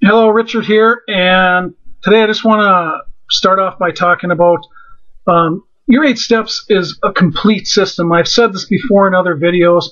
Hello, Richard here, and today I just want to start off by talking about YourEightSteps is a complete system. I've said this before in other videos,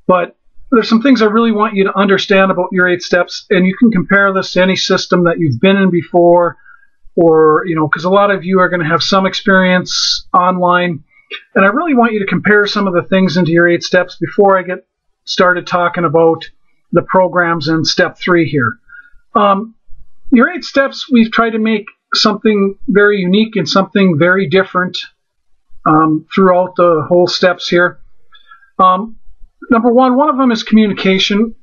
but there's some things I really want you to understand about YourEightSteps, and you can compare this to any system that you've been in before, or, because a lot of you are going to have some experience online, and I really want you to compare some of the things into YourEightSteps before I get started talking about the programs in step 3 here. YourEightSteps, we've tried to make something very unique and something very different throughout the whole steps here. Number one of them is communication,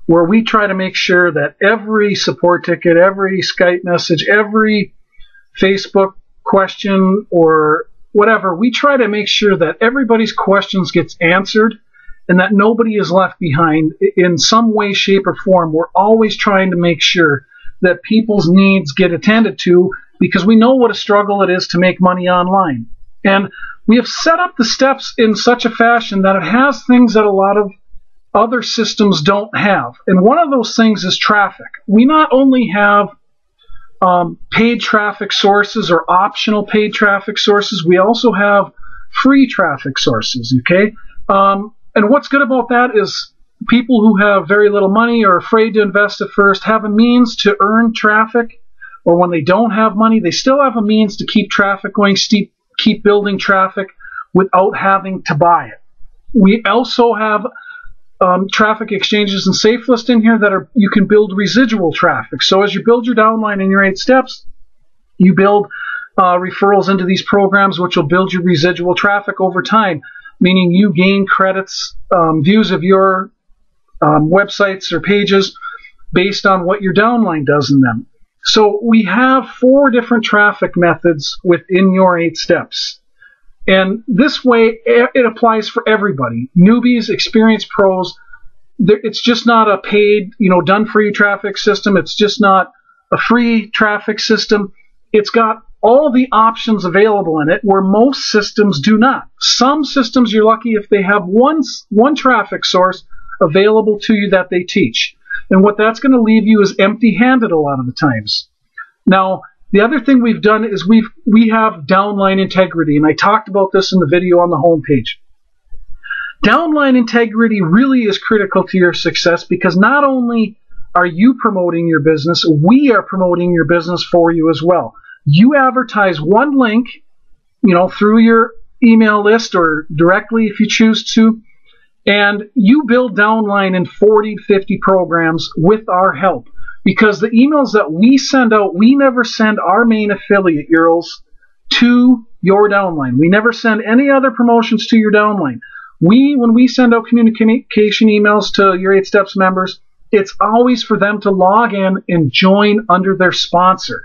where we try to make sure that every support ticket, every Skype message, every Facebook question or whatever, we try to make sure that everybody's questions gets answered and that nobody is left behind in some way, shape, or form. We're always trying to make sure that people's needs get attended to, because we know what a struggle it is to make money online. And we have set up the steps in such a fashion that it has things that a lot of other systems don't have. And one of those things is traffic. We not only have paid traffic sources or optional paid traffic sources, we also have free traffic sources, okay? And what's good about that is people who have very little money or are afraid to invest at first have a means to earn traffic, or when they don't have money, they still have a means to keep traffic going, keep building traffic without having to buy it. We also have traffic exchanges and safe list in here that you can build residual traffic. So as you build your downline in your 8 steps, you build referrals into these programs, which will build your residual traffic over time, meaning you gain credits, views of your websites or pages based on what your downline does in them. So we have 4 different traffic methods within your 8 steps. And this way, it applies for everybody. Newbies, experienced pros. It's just not a paid, done for you traffic system. It's just not a free traffic system. It's got all the options available in it, where most systems do not. Some systems, you're lucky if they have one traffic source available to you that they teach. And what that's going to leave you is empty-handed a lot of the times. Now, the other thing we've done is we have downline integrity, and I talked about this in the video on the homepage. Downline integrity really is critical to your success, because not only are you promoting your business, we are promoting your business for you as well. You advertise one link, through your email list or directly if you choose to, and you build downline in 40 to 50 programs with our help. Because the emails that we send out, we never send our main affiliate URLs to your downline. We never send any other promotions to your downline. When we send out communication emails to your 8 steps members, it's always for them to log in and join under their sponsor.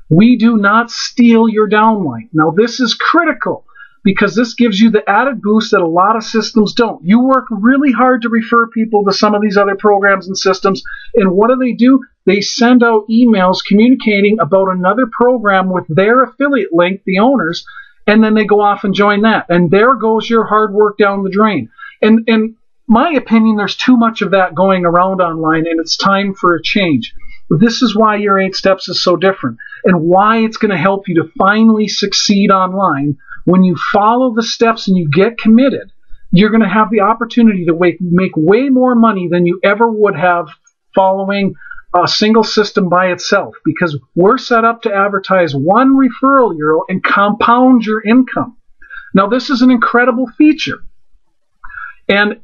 We do not steal your downline. Now, this is critical, because this gives you the added boost that a lot of systems don't. You work really hard to refer people to some of these other programs and systems, and what do? They send out emails communicating about another program with their affiliate link, the owners, and then they go off and join that. And there goes your hard work down the drain. And in my opinion, there's too much of that going around online, and it's time for a change. This is why your 8 steps is so different, and why it's going to help you to finally succeed online. When you follow the steps and you get committed, you're going to have the opportunity to make way more money than you ever would have following a single system by itself, because we're set up to advertise one referral URL and compound your income. Now, this is an incredible feature. And,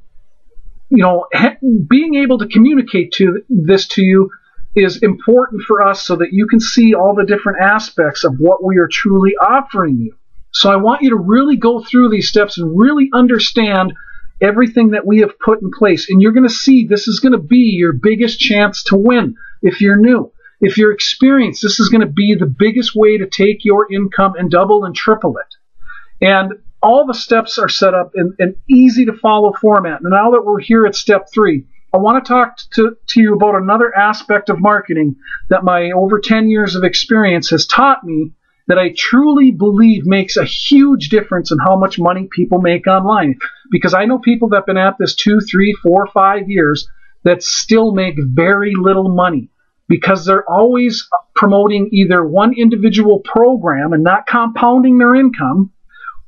being able to communicate this to you is important for us, so that you can see all the different aspects of what we are truly offering you. So I want you to really go through these steps and really understand everything that we have put in place. And you're going to see this is going to be your biggest chance to win if you're new. If you're experienced, this is going to be the biggest way to take your income and double and triple it. And all the steps are set up in an easy to follow format. And now that we're here at step 3, I want to talk to you about another aspect of marketing that my over 10 years of experience has taught me, that I truly believe makes a huge difference in how much money people make online. Because I know people that have been at this 2, 3, 4, 5 years that still make very little money. because they're always promoting either one individual program and not compounding their income,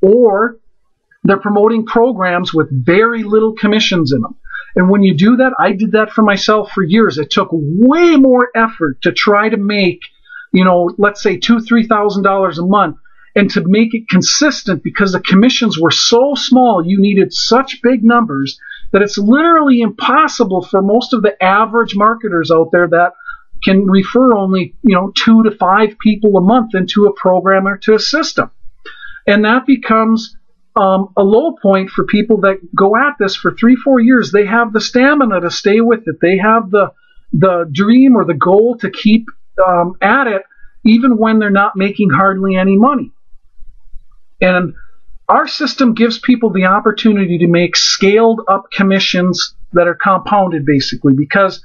or they're promoting programs with very little commissions in them. And when you do that, I did that for myself for years. It took way more effort to try to make, let's say $2,000, $3,000 a month, and to make it consistent, because the commissions were so small, you needed such big numbers that it's literally impossible for most of the average marketers out there that can refer only 2 to 5 people a month into a program or to a system. And that becomes a low point for people that go at this for 3-4 years. They have the stamina to stay with it. They have the dream or the goal to keep at it, even when they're not making hardly any money. And our system gives people the opportunity to make scaled up commissions that are compounded, basically, because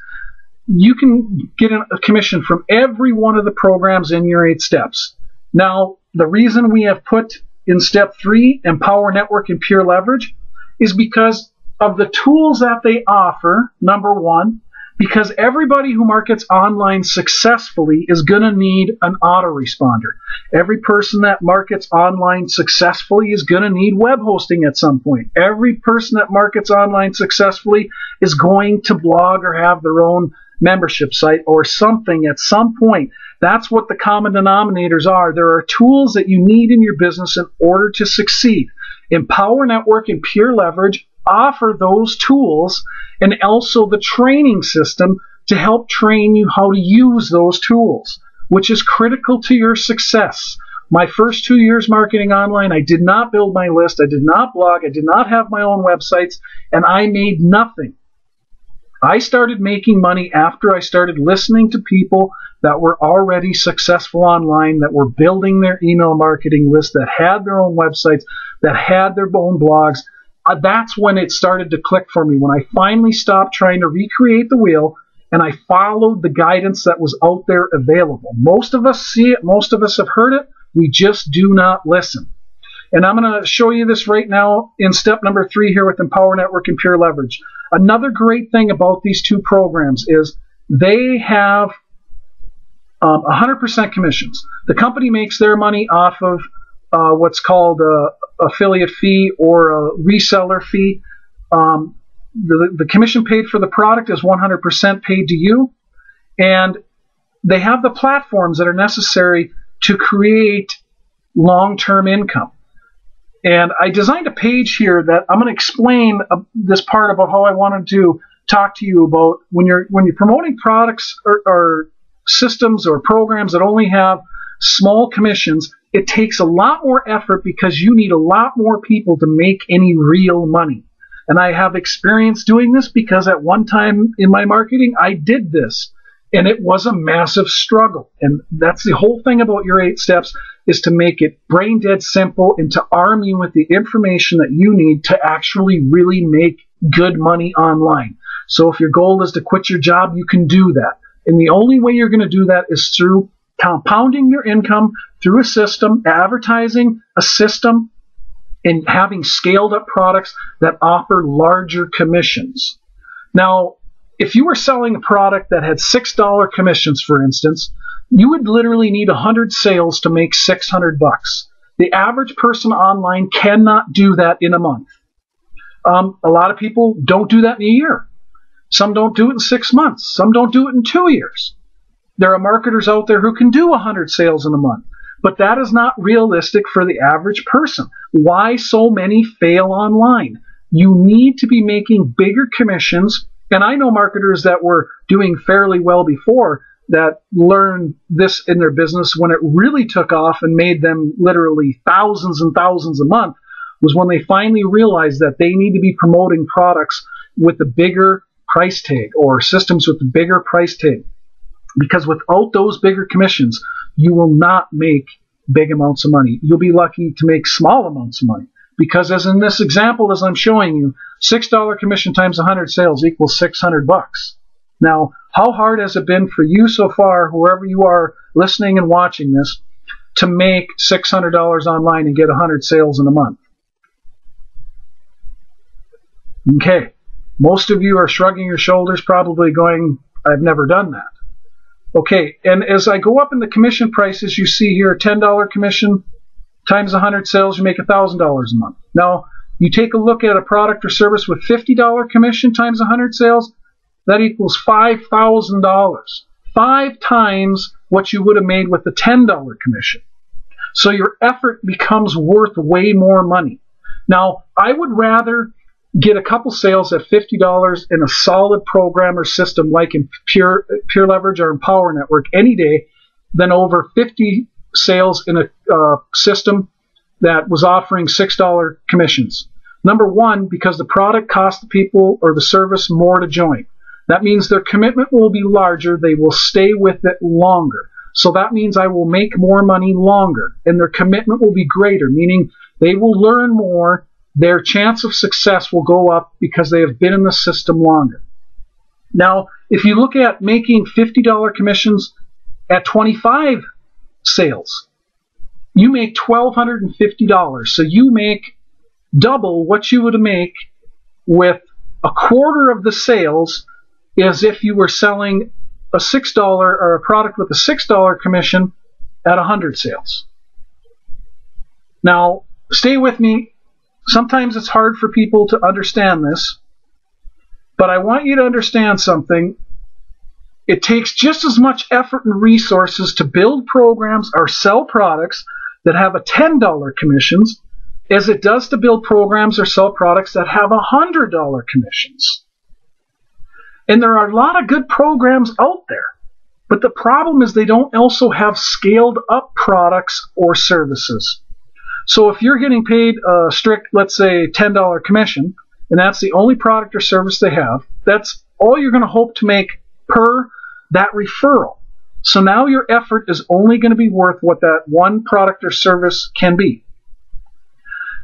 you can get a commission from every one of the programs in your 8 steps. Now, the reason we have put in step 3 Empower Network and Pureleverage is because of the tools that they offer. Number one, because everybody who markets online successfully is going to need an autoresponder. Every person that markets online successfully is going to need web hosting at some point. Every person that markets online successfully is going to blog or have their own membership site or something at some point. That's what the common denominators are. There are tools that you need in your business in order to succeed. Empower Network and Pureleverage offer those tools, and also the training system to help train you how to use those tools, which is critical to your success. My first 2 years marketing online, I did not build my list, I did not blog, I did not have my own websites, and I made nothing. I started making money after I started listening to people that were already successful online, that were building their email marketing list, that had their own websites, that had their own blogs. That's when it started to click for me, when I finally stopped trying to recreate the wheel and I followed the guidance that was out there available. Most of us see it, most of us have heard it, we just do not listen. And I'm going to show you this right now in step number 3 here with Empower Network and Pureleverage. Another great thing about these two programs is they have 100% commissions. The company makes their money off of what's called a affiliate fee or a reseller fee. The commission paid for the product is 100% paid to you, and they have the platforms that are necessary to create long-term income. And I designed a page here that I'm going to explain this part about how I wanted to talk to you about when you're promoting products or systems or programs that only have small commissions. It takes a lot more effort because you need a lot more people to make any real money. And I have experience doing this because at one time in my marketing, I did this. And it was a massive struggle. And that's the whole thing about your 8 steps, is to make it brain dead simple and to arm you with the information that you need to actually really make good money online. So if your goal is to quit your job, you can do that. And the only way you're going to do that is through compounding your income through a system, advertising a system, and having scaled up products that offer larger commissions. Now, if you were selling a product that had $6 commissions, for instance, you would literally need 100 sales to make $600. The average person online cannot do that in a month. A lot of people don't do that in a year. Some don't do it in 6 months. Some don't do it in 2 years. There are marketers out there who can do 100 sales in a month, but that is not realistic for the average person. Why so many fail online? You need to be making bigger commissions. And I know marketers that were doing fairly well before that learned this in their business when it really took off and made them literally thousands and thousands a month, was when they finally realized that they need to be promoting products with the bigger price tag or systems with the bigger price tag. Because without those bigger commissions, you will not make big amounts of money. You'll be lucky to make small amounts of money. Because as in this example, as I'm showing you, $6 commission times 100 sales equals $600. Now, how hard has it been for you so far, whoever you are listening and watching this, to make $600 online and get 100 sales in a month? Okay. Most of you are shrugging your shoulders, probably going, I've never done that. Okay, and as I go up in the commission prices, you see here $10 commission times 100 sales, you make $1,000 a month. Now, you take a look at a product or service with $50 commission times 100 sales, that equals $5,000. 5 times what you would have made with the $10 commission. So your effort becomes worth way more money. Now, I would rather get a couple sales at $50 in a solid program or system like in Pureleverage or in Power Network any day than over 50 sales in a system that was offering $6 commissions. Number one, because the product costs the people or the service more to join. That means their commitment will be larger. They will stay with it longer. So that means I will make more money longer, and their commitment will be greater, meaning they will learn more. Their chance of success will go up because they have been in the system longer. Now, if you look at making $50 commissions at 25 sales, you make $1,250. So you make double what you would make with a quarter of the sales as if you were selling a $6 or a product with a $6 commission at 100 sales. Now, stay with me. Sometimes it's hard for people to understand this, but I want you to understand something. It takes just as much effort and resources to build programs or sell products that have a $10 commissions as it does to build programs or sell products that have $100 commissions. And there are a lot of good programs out there, but the problem is they don't also have scaled up products or services. So if you're getting paid a strict, let's say, $10 commission, and that's the only product or service they have, that's all you're going to hope to make per that referral. So now your effort is only going to be worth what that one product or service can be.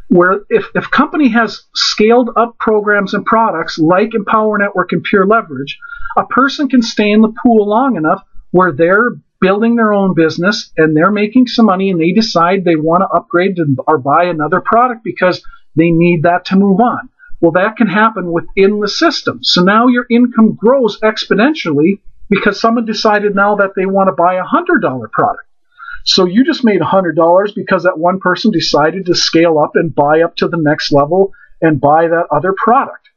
Where if a company has scaled up programs and products like Empower Network and Pureleverage, a person can stay in the pool long enough where they're building their own business and they're making some money and they decide they want to upgrade or buy another product because they need that to move on. Well, that can happen within the system. So now your income grows exponentially because someone decided now that they want to buy a $100 product. So you just made $100 because that one person decided to scale up and buy up to the next level and buy that other product.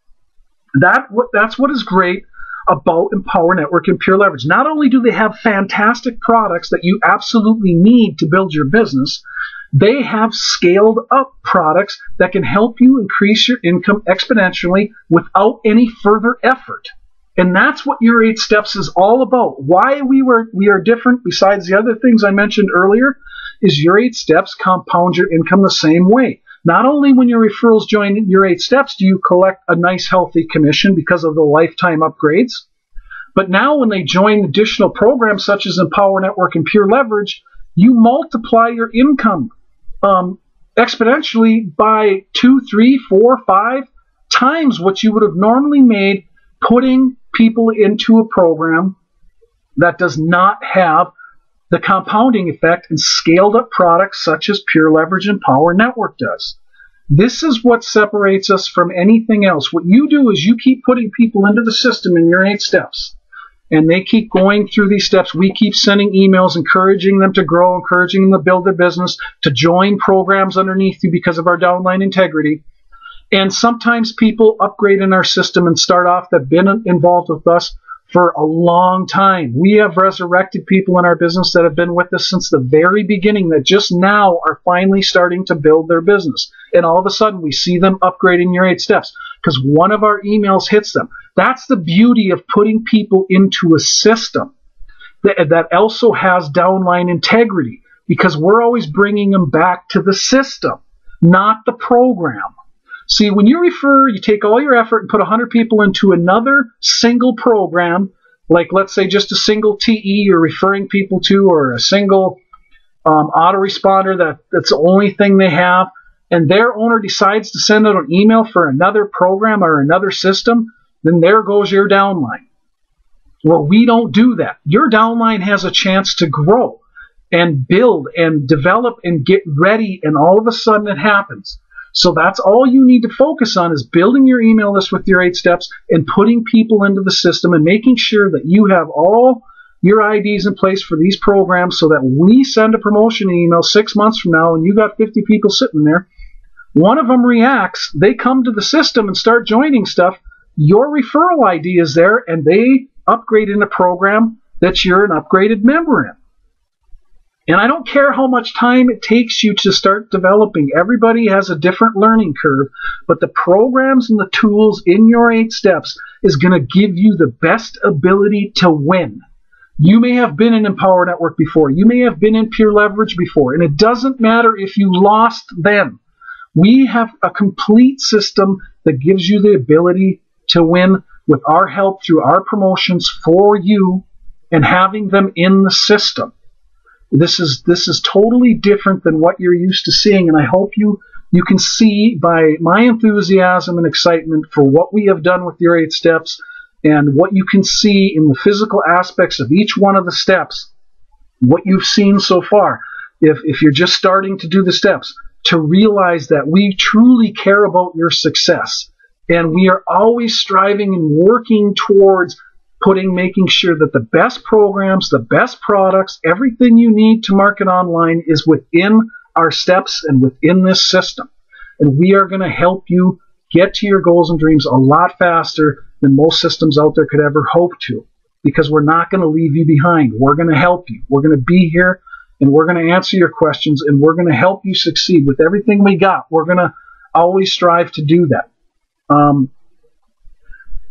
That's what is great about Empower Network and Pureleverage. Not only do they have fantastic products that you absolutely need to build your business, they have scaled up products that can help you increase your income exponentially without any further effort. And that's what YourEightSteps is all about. Why we are different, besides the other things I mentioned earlier, is YourEightSteps compound your income the same way. Not only when your referrals join YourEightSteps do you collect a nice healthy commission because of the lifetime upgrades, but now when they join additional programs such as Empower Network and Pureleverage, you multiply your income exponentially by 2, 3, 4, 5 times what you would have normally made putting people into a program that does not have the compounding effect and scaled up products such as Pureleverage and Power Network does. This is what separates us from anything else. What you do is you keep putting people into the system in YourEightSteps, and they keep going through these steps. We keep sending emails encouraging them to grow, encouraging them to build their business, to join programs underneath you because of our downline integrity. And sometimes people upgrade in our system and start off that have been involved with us for a long time. We have resurrected people in our business that have been with us since the very beginning that just now are finally starting to build their business. And all of a sudden we see them upgrading YourEightSteps because one of our emails hits them. That's the beauty of putting people into a system that also has downline integrity, because we're always bringing them back to the system, not the program. See, when you refer, you take all your effort and put 100 people into another single program, like let's say just a single TE you're referring people to, or a single autoresponder that's the only thing they have, and their owner decides to send out an email for another program or another system, then there goes your downline. Well, we don't do that. Your downline has a chance to grow and build and develop and get ready, and all of a sudden it happens. So that's all you need to focus on, is building your email list with YourEightSteps and putting people into the system and making sure that you have all your IDs in place for these programs so that we send a promotion email 6 months from now and you got 50 people sitting there. One of them reacts, they come to the system and start joining stuff. Your referral ID is there and they upgrade in a program that you're an upgraded member in. And I don't care how much time it takes you to start developing. Everybody has a different learning curve, but the programs and the tools in your 8 steps is going to give you the best ability to win. You may have been in Empower Network before. You may have been in Pureleverage before, and it doesn't matter if you lost then. We have a complete system that gives you the ability to win with our help through our promotions for you and having them in the system. This is totally different than what you're used to seeing, and I hope you can see by my enthusiasm and excitement for what we have done with your 8 steps and what you can see in the physical aspects of each one of the steps, what you've seen so far. If you're just starting to do the steps, to realize that we truly care about your success, and we are always striving and working towards making sure that the best programs, the best products, everything you need to market online is within our steps and within this system. And we are going to help you get to your goals and dreams a lot faster than most systems out there could ever hope to, because we're not going to leave you behind. We're going to help you. We're going to be here, and we're going to answer your questions, and we're going to help you succeed with everything we got. We're going to always strive to do that.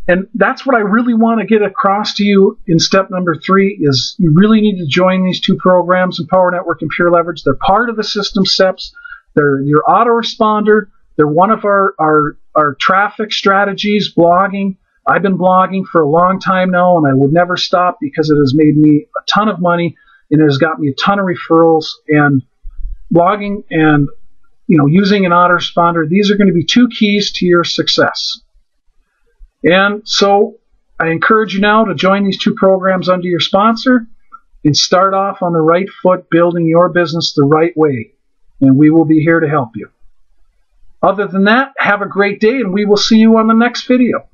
And that's what I really want to get across to you in step number 3 is you really need to join these 2 programs, Empower Network and Pureleverage. They're part of the system steps. They're your autoresponder. They're one of our traffic strategies, blogging. I've been blogging for a long time now, and I would never stop because it has made me a ton of money, and it has got me a ton of referrals. And blogging and using an autoresponder, these are going to be 2 keys to your success. And so I encourage you now to join these 2 programs under your sponsor and start off on the right foot building your business the right way. And we will be here to help you. Other than that, have a great day, and we will see you on the next video.